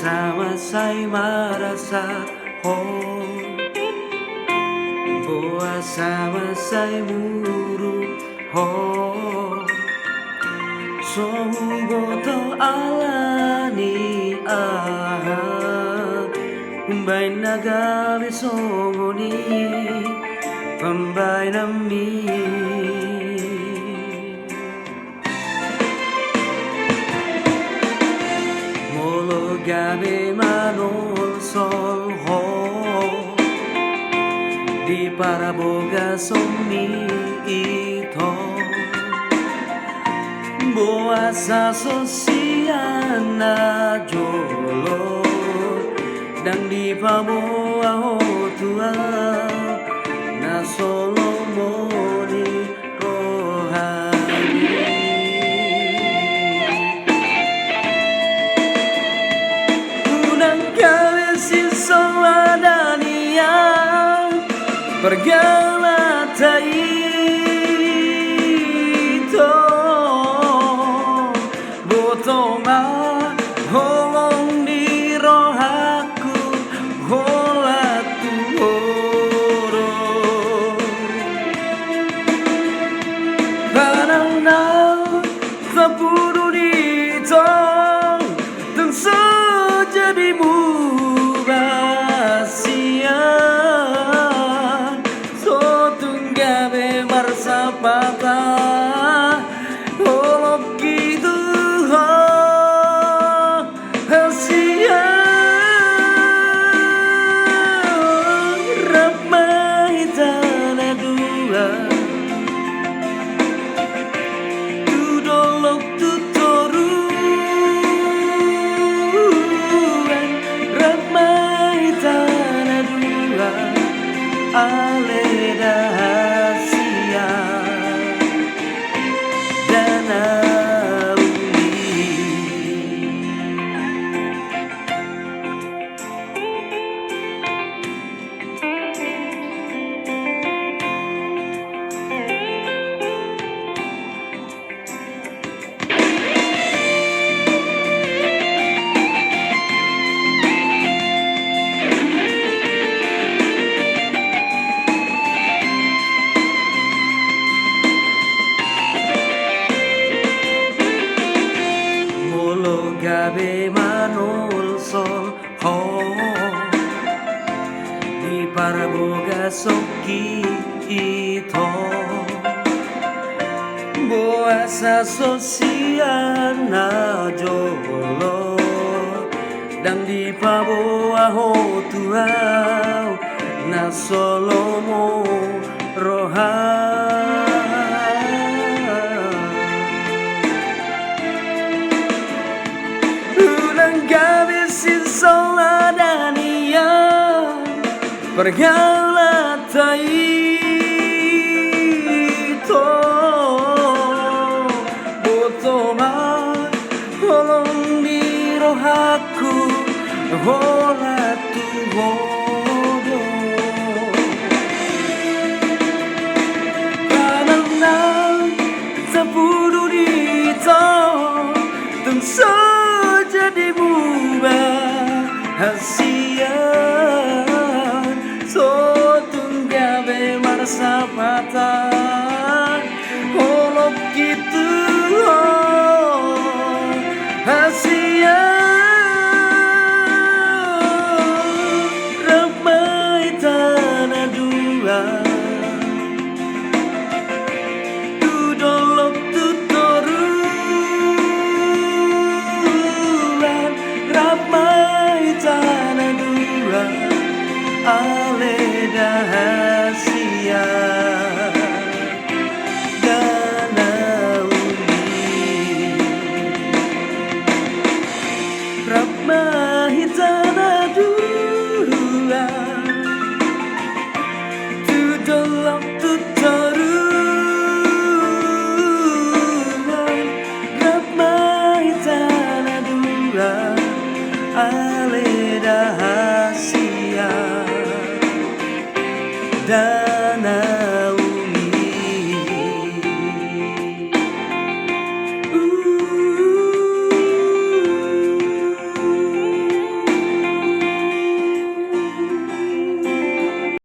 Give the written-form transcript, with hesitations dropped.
sama saya merasa boa sama saya muru Sohugoto alani Umbai nagali songoni Pambai nami Molo gabe manol sol Di paraboga somi ito Boa sa sosiana jolo Dan di pamoa hotua Na solomoni rohani Unang kali si soladania Pergalatai Toma holong di rohaku hola tuhoro Panau sepuluh ditong Tung sejadimu basian So tunggabe marsapata holok gitu Aleda hasia Danauli Gabe manol sol Di paraboga soki ito Boa sa sosiana jolo Dan di paboa hotuau Na solomo rohani Gabisin soladania Pergalatai ito Botoma holong di rohaku Hola tuhodo Panang sepuluh dito Tung jadi hasian So tunggabe marsapatan Holok gitu hasian Ramai tanah dua Dudolok tutoruan Ramai tanah dua Aleda hasia Danauli Ramai tanah dua Tudolok tutoruan Ramai tanah dua Aleda hasia